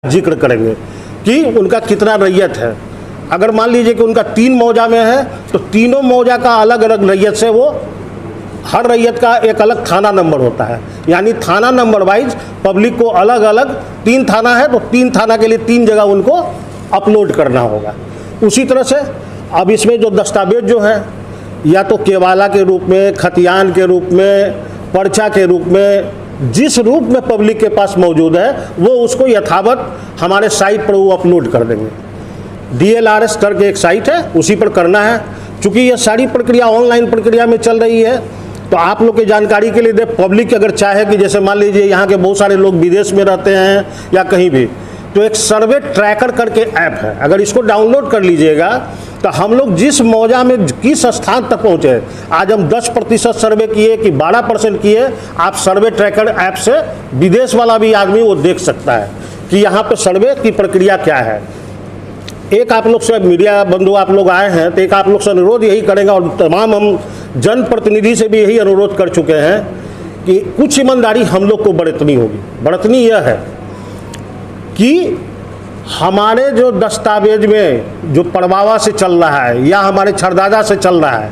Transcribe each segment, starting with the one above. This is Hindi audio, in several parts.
जिक्र करेंगे कि उनका कितना रैयत है। अगर मान लीजिए कि उनका 3 मौजा में है तो तीनों मौजा का अलग अलग रैयत से वो हर रैयत का एक अलग थाना नंबर होता है, यानी थाना नंबर वाइज पब्लिक को अलग अलग 3 थाना है तो 3 थाना के लिए 3 जगह उनको अपलोड करना होगा। उसी तरह से अब इसमें जो दस्तावेज जो है या तो केवाला के रूप में, खतियान के रूप में, पर्चा के रूप में, जिस रूप में पब्लिक के पास मौजूद है वो उसको यथावत हमारे साइट पर वो अपलोड कर देंगे। DLRS करके एक साइट है, उसी पर करना है। चूँकि ये सारी प्रक्रिया ऑनलाइन प्रक्रिया में चल रही है तो आप लोग की जानकारी के लिए दे, पब्लिक अगर चाहे कि जैसे मान लीजिए यहाँ के बहुत सारे लोग विदेश में रहते हैं या कहीं भी, तो एक सर्वे ट्रैकर करके ऐप है, अगर इसको डाउनलोड कर लीजिएगा तो हम लोग जिस मौजा में किस स्थान तक पहुँचे, आज हम 10% सर्वे किए कि 12% किए, आप सर्वे ट्रैकर ऐप से विदेश वाला भी आदमी वो देख सकता है कि यहाँ पे सर्वे की प्रक्रिया क्या है। एक आप लोग से मीडिया बंधु आप लोग आए हैं तो एक आप लोग से अनुरोध यही करेंगे और तमाम हम जनप्रतिनिधि से भी यही अनुरोध कर चुके हैं कि कुछ ईमानदारी हम लोग को बरतनी होगी। बरतनी यह है कि हमारे जो दस्तावेज में जो परवावा से चल रहा है या हमारे छरदादा से चल रहा है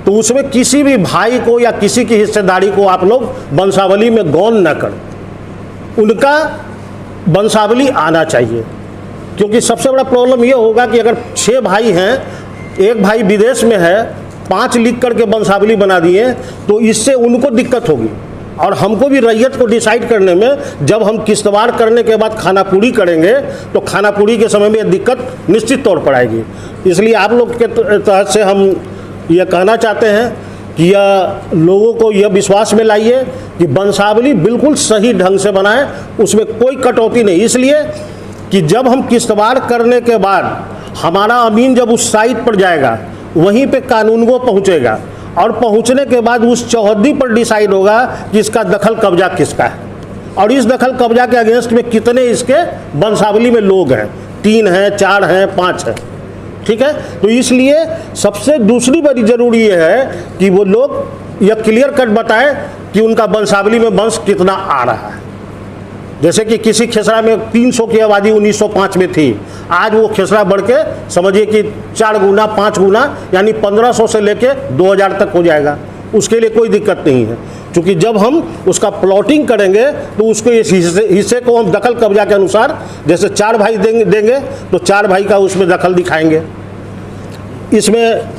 तो उसमें किसी भी भाई को या किसी की हिस्सेदारी को आप लोग वंशावली में गौन न करें, उनका वंशावली आना चाहिए। क्योंकि सबसे बड़ा प्रॉब्लम ये होगा कि अगर 6 भाई हैं, एक भाई विदेश में है, 5 लिख करके वंशावली बना दिए तो इससे उनको दिक्कत होगी और हमको भी रैयत को डिसाइड करने में जब हम किस्तवार करने के बाद खानापूरी करेंगे तो खानापूरी के समय में दिक्कत निश्चित तौर पर आएगी। इसलिए आप लोग के तहत से हम यह कहना चाहते हैं कि यह लोगों को यह विश्वास में लाइए कि वंशावली बिल्कुल सही ढंग से बनाएं, उसमें कोई कटौती नहीं। इसलिए कि जब हम किस्तवार करने के बाद हमारा अमीन जब उस साइट पर जाएगा वहीं पे कानून को पहुँचेगा और पहुंचने के बाद उस चौहद्दी पर डिसाइड होगा कि इसका दखल कब्जा किसका है और इस दखल कब्जा के अगेंस्ट में कितने इसके वंशावली में लोग हैं, 3 हैं, 4 हैं, 5 हैं। ठीक है, तो इसलिए सबसे दूसरी बड़ी ज़रूरी ये है कि वो लोग यह क्लियर कट बताएं कि उनका वंशावली में वंश कितना आ रहा है। जैसे कि किसी खेसरा में 300 की आबादी 1905 में थी, आज वो खेसरा बढ़ के समझिए कि 4 गुना 5 गुना यानी 1500 से लेके 2000 तक हो जाएगा। उसके लिए कोई दिक्कत नहीं है, क्योंकि जब हम उसका प्लॉटिंग करेंगे तो उसको इस हिस्से को हम दखल कब्जा के अनुसार जैसे 4 भाई देंगे तो 4 भाई का उसमें दखल दिखाएंगे। इसमें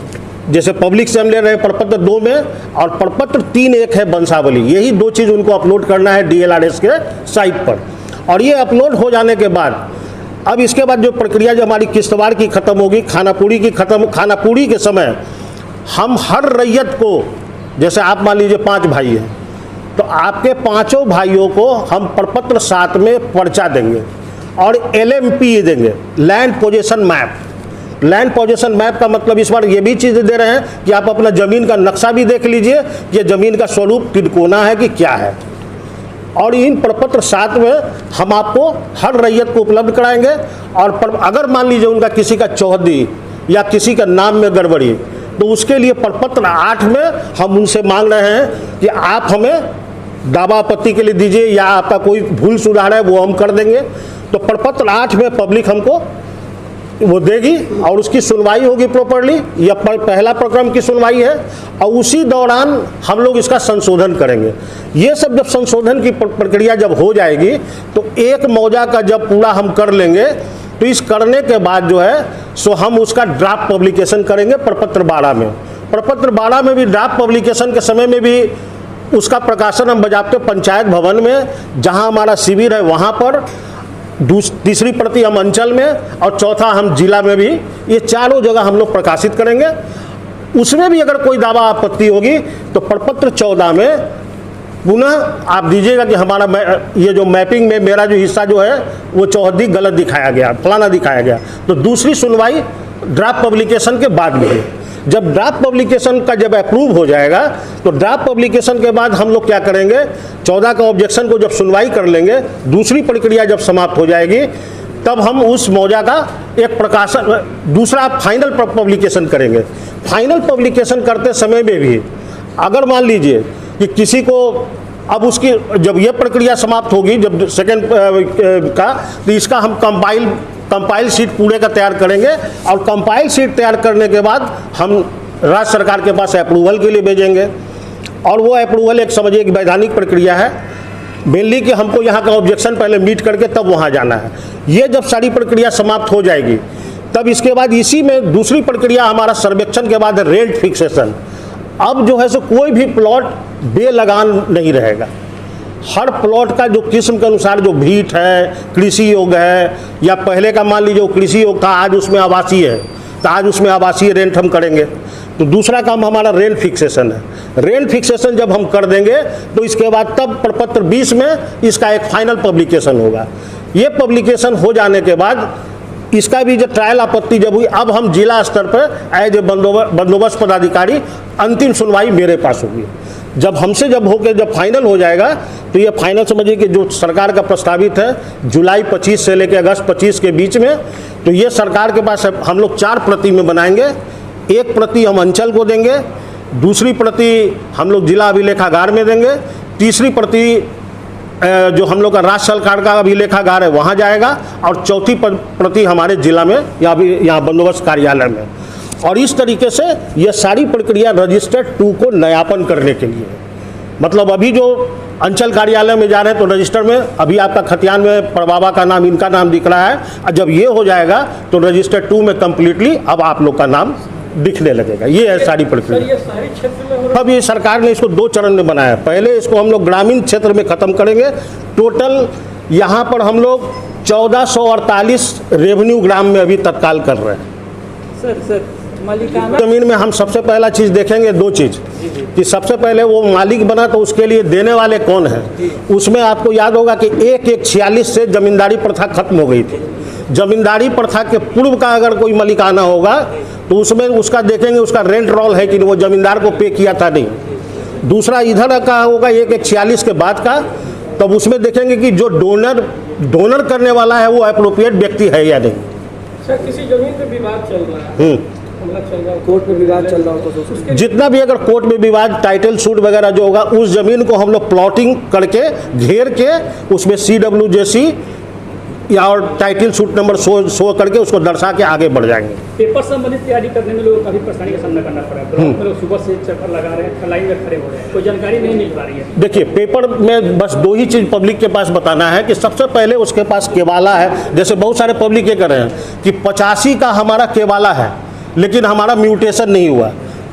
जैसे पब्लिक से हम ले रहे हैं प्रपत्र 2 में और प्रपत्र 3 एक है वंशावली, यही 2 चीज़ उनको अपलोड करना है DLRS के साइट पर। और ये अपलोड हो जाने के बाद अब इसके बाद जो प्रक्रिया जो हमारी किस्तवार की ख़त्म होगी, खानापूरी के समय हम हर रैयत को, जैसे आप मान लीजिए 5 भाई हैं तो आपके 5 भाइयों को हम प्रपत्र 7 में पर्चा देंगे और LMP देंगे, land position map. Land position map का मतलब इस बार ये भी चीज़ दे रहे हैं कि आप अपना ज़मीन का नक्शा भी देख लीजिए कि ये ज़मीन का स्वरूप तिरकोना है कि क्या है। और इन प्रपत्र 7 में हम आपको हर रैयत को उपलब्ध कराएंगे। और अगर मान लीजिए उनका किसी का चौहद्दी या किसी का नाम में गड़बड़ी तो उसके लिए प्रपत्र 8 में हम उनसे मांग रहे हैं कि आप हमें दावा आपत्ति के लिए दीजिए या आपका कोई भूल सुधार है वो हम कर देंगे। तो प्रपत्र 8 में पब्लिक हमको वो देगी और उसकी सुनवाई होगी प्रॉपर्ली। यह पहला प्रक्रम की सुनवाई है और उसी दौरान हम लोग इसका संशोधन करेंगे। ये सब जब संशोधन की प्रक्रिया जब हो जाएगी तो एक मौजा का जब पूरा हम कर लेंगे तो इस करने के बाद जो है सो हम उसका ड्राफ्ट पब्लिकेशन करेंगे प्रपत्र 12 में। प्रपत्र 12 में भी ड्राफ्ट पब्लिकेशन के समय में भी उसका प्रकाशन हम बजाते पंचायत भवन में, जहाँ हमारा शिविर है वहाँ पर, तीसरी प्रति हम अंचल में और चौथा हम जिला में भी, ये चारों जगह हम लोग प्रकाशित करेंगे। उसमें भी अगर कोई दावा आपत्ति होगी तो प्रपत्र 14 में पुनः आप दीजिएगा कि हमारा ये जो मैपिंग में मेरा जो हिस्सा जो है वो चौहद्दी गलत दिखाया गया, फलाना दिखाया गया। तो दूसरी सुनवाई ड्राफ्ट पब्लिकेशन के बाद में है। जब ड्राफ्ट पब्लिकेशन का जब अप्रूव हो जाएगा तो ड्राफ्ट पब्लिकेशन के बाद हम लोग क्या करेंगे, 14 का ऑब्जेक्शन को जब सुनवाई कर लेंगे, दूसरी प्रक्रिया जब समाप्त हो जाएगी तब हम उस मौजा का एक प्रकाशन, दूसरा फाइनल पब्लिकेशन करेंगे। फाइनल पब्लिकेशन करते समय में भी अगर मान लीजिए कि किसी को अब उसकी जब ये प्रक्रिया समाप्त होगी, जब सेकेंड का, तो इसका हम कंपाइल शीट पूरे का तैयार करेंगे और कंपाइल शीट तैयार करने के बाद हम राज्य सरकार के पास अप्रूवल के लिए भेजेंगे। और वो अप्रूवल एक समझिए कि वैधानिक प्रक्रिया है, मेनली कि हमको यहाँ का ऑब्जेक्शन पहले मीट करके तब वहाँ जाना है। ये जब सारी प्रक्रिया समाप्त हो जाएगी तब इसके बाद इसी में दूसरी प्रक्रिया हमारा सर्वेक्षण के बाद रेंट फिक्सेशन। अब जो है सो कोई भी प्लॉट बेलगान नहीं रहेगा, हर प्लॉट का जो किस्म के अनुसार जो भीट है, कृषि योग्य है, या पहले का मान लीजिए वो कृषि योग्य था आज उसमें आवासीय है, तो आज उसमें आवासीय रेंट हम करेंगे। तो दूसरा काम हमारा रेंट फिक्सेशन है। रेंट फिक्सेशन जब हम कर देंगे तो इसके बाद तब प्रपत्र 20 में इसका एक फाइनल पब्लिकेशन होगा। ये पब्लिकेशन हो जाने के बाद इसका भी जो ट्रायल आपत्ति जब हुई, अब हम जिला स्तर पर एज ए बंदोबस्त पदाधिकारी अंतिम सुनवाई मेरे पास होगी। जब होकर जब फाइनल हो जाएगा तो ये फाइनल समझिए कि जो सरकार का प्रस्तावित है जुलाई 25 से लेकर अगस्त 25 के बीच में, तो ये सरकार के पास हम लोग 4 प्रति में बनाएंगे। एक प्रति हम अंचल को देंगे, दूसरी प्रति हम लोग जिला अभिलेखागार में देंगे, तीसरी प्रति जो हम लोग का राज्य सरकार का अभिलेखागार है वहाँ जाएगा, और चौथी प्रति हमारे जिला में या यहाँ बंदोबस्त कार्यालय में। और इस तरीके से यह सारी प्रक्रिया रजिस्टर्ड 2 को नयापन करने के लिए, मतलब अभी जो अंचल कार्यालय में जा रहे हैं तो रजिस्टर में अभी आपका खतियान में परबाबा का नाम, इनका नाम दिख रहा है, और जब ये हो जाएगा तो रजिस्टर 2 में कम्प्लीटली अब आप लोग का नाम दिखने लगेगा। ये है सारी प्रक्रिया। अब ये सरकार ने इसको 2 चरण में बनाया। पहले इसको हम लोग ग्रामीण क्षेत्र में ख़त्म करेंगे। टोटल यहाँ पर हम लोग 1448 रेवेन्यू ग्राम में अभी तत्काल कर रहे हैं। सर मालिकाना जमीन में हम सबसे पहला चीज़ देखेंगे 2 चीज़, कि सबसे पहले वो मालिक बना तो उसके लिए देने वाले कौन हैं। उसमें आपको याद होगा कि 1/1/46 से जमींदारी प्रथा खत्म हो गई थी। जमींदारी प्रथा के पूर्व का अगर कोई मालिकाना होगा तो उसमें उसका देखेंगे उसका रेंट रोल है कि वो जमींदार को पे किया था नहीं। दूसरा इधर का होगा 1/1/46 के बाद का, तब उसमें देखेंगे कि जो डोनर करने वाला है वो अप्रोप्रिएट व्यक्ति है या नहीं। सर किसी जमीन पे विवाद चल रहा है, कोर्ट में विवाद चल रहा हो तो जितना भी अगर कोर्ट में विवाद, टाइटल सूट वगैरह जो होगा, उस जमीन को हम लोग प्लॉटिंग करके घेर के उसमें CWJC या और टाइटल सूट नंबर शो करके उसको दर्शा के आगे बढ़ जाएंगे। पेपर संबंधित तैयारी करने में लोगों को काफी परेशानी का सामना करना पड़ा है। लोग सुबह से चक्कर लगा रहे हैं, लाइन में खड़े हो रहे हैं, कोई जानकारी नहीं मिल पा रही है। देखिए, पेपर में बस 2 ही चीज़ पब्लिक के पास बताना है कि सबसे पहले उसके पास केवाला है। जैसे बहुत सारे पब्लिक ये कर रहे हैं कि 85 का हमारा केवाला है लेकिन हमारा म्यूटेशन नहीं हुआ,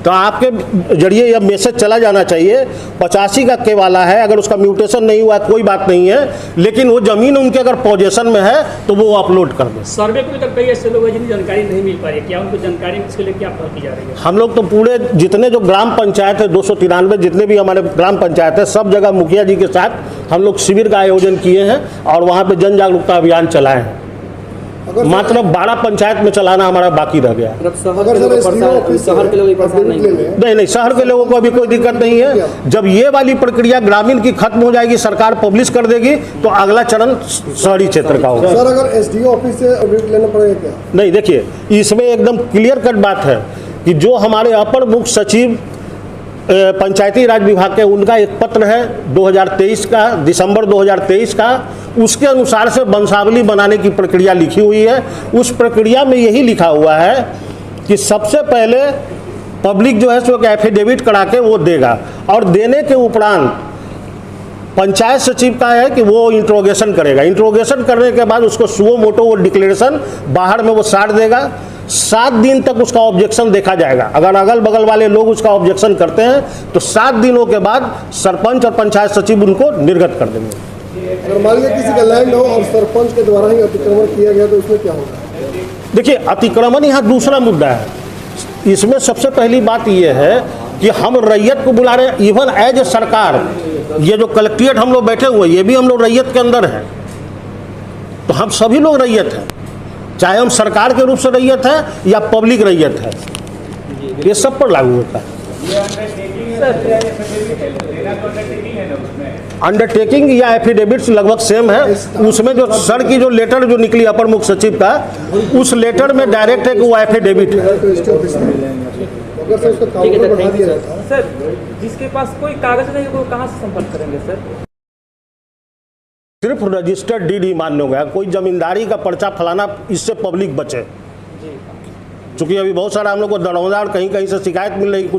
तो आपके जरिए यह मैसेज चला जाना चाहिए 85 का केवाला है, अगर उसका म्यूटेशन नहीं हुआ कोई बात नहीं है, लेकिन वो ज़मीन उनके अगर पोजेशन में है तो वो अपलोड कर दें। सर्वे को लेकर कई ऐसे लोग हैं जिन्हें जानकारी नहीं मिल पा रही है, क्या उनको जानकारी इसके लिए क्या पहल की जा रही है? हम लोग तो पूरे जितने जो ग्राम पंचायत है 293 जितने भी हमारे ग्राम पंचायत है, सब जगह मुखिया जी के साथ हम लोग शिविर का आयोजन किए हैं और वहाँ पर जन जागरूकता अभियान चलाए हैं। मात्र 12 पंचायत में चलाना हमारा बाकी रह गया। शहर के लोग नहीं, शहर के लोगों को अभी कोई दिक्कत नहीं है। जब ये वाली प्रक्रिया ग्रामीण की खत्म हो जाएगी, सरकार पब्लिश कर देगी, तो अगला चरण शहरी क्षेत्र का होगा। सर अगर SDO ऑफिस से अपडेट लेना पड़ेगा क्या? नहीं, देखिए इसमें एकदम क्लियर कट बात है कि जो हमारे अपर मुख्य सचिव पंचायती राज विभाग के, उनका एक पत्र है 2023 का, दिसंबर 2023 का, उसके अनुसार से वंशावली बनाने की प्रक्रिया लिखी हुई है। उस प्रक्रिया में यही लिखा हुआ है कि सबसे पहले पब्लिक जो है सो एफिडेविट करा के वो देगा, और देने के उपरांत पंचायत सचिव का है कि वो इंट्रोगेशन करेगा। इंट्रोगेशन करने के बाद उसको सुओ मोटो वो डिक्लेरेशन बाहर में वो साट देगा। 7 दिन तक उसका ऑब्जेक्शन देखा जाएगा। अगर अगल बगल वाले लोग उसका ऑब्जेक्शन करते हैं तो 7 दिनों के बाद सरपंच और पंचायत सचिव उनको निर्गत कर देंगे। अगर मान लीजिए किसी का लैंड हो और सरपंच के द्वारा ही अतिक्रमण किया गया तो उसमें क्या होगा? देखिए, अतिक्रमण यहाँ दूसरा मुद्दा है। इसमें सबसे पहली बात यह है कि हम रैयत को बुला रहे हैं। इवन एज ए सरकार, ये जो कलेक्ट्रेट हम लोग बैठे हुए, ये भी हम लोग रैयत के अंदर हैं। तो हम सभी लोग रैयत हैं, चाहे हम सरकार के रूप से रैयत है या पब्लिक रैयत है, ये सब पर लागू होता है। अंडरटेकिंग या एफिडेविट्स लगभग सेम है। उसमें जो सर की जो लेटर जो निकली अपर मुख्य सचिव का, उस लेटर में डायरेक्ट है कि वो एफिडेविट है। अगर से उसका ठीक है काउंटर सर, बढ़ा थैंक दिया यू जाता है। सर। जिसके पास कोई कागज नहीं वो कहाँ से संपर्क करेंगे सर? सिर्फ रजिस्टर्ड डीड ही मान्य हो गया, कोई जमींदारी का पर्चा फलाना, इससे पब्लिक बचे। जी चूँकि अभी बहुत सारा हम लोग को दरौंदा और कहीं कहीं से शिकायत मिल रही, कुछ